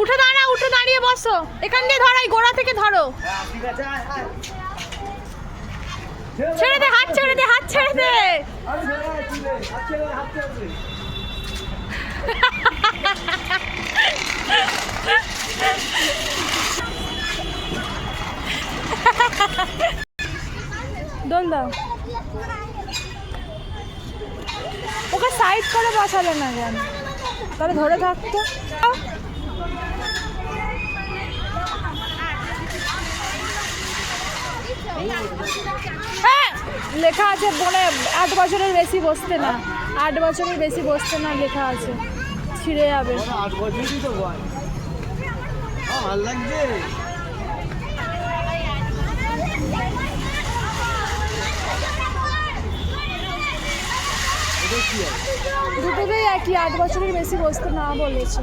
উঠে দাঁড়া, উঠে দাঁড়িয়ে বসো। এখান দিয়ে ধরো, এই গোড়া থেকে ধরো। ছেড়ে দে, হাত ছেড়ে দে, হাত ছেড়ে দে। দোল দাও। ওকে সাইড করে বসালে না কেন? তাহলে ধরে থাকতো। হ্যাঁ, লেখা আছে বলে 8 বছরের বেশি বসতে না, 8 বছরের বেশি বসতে না লেখা আছে, ছিঁড়ে যাবে। 8 বছরই তো বল। ভালো লাগছে। দুটোতেই একই, 8 বছরের বেশি বসতে না বলেছে।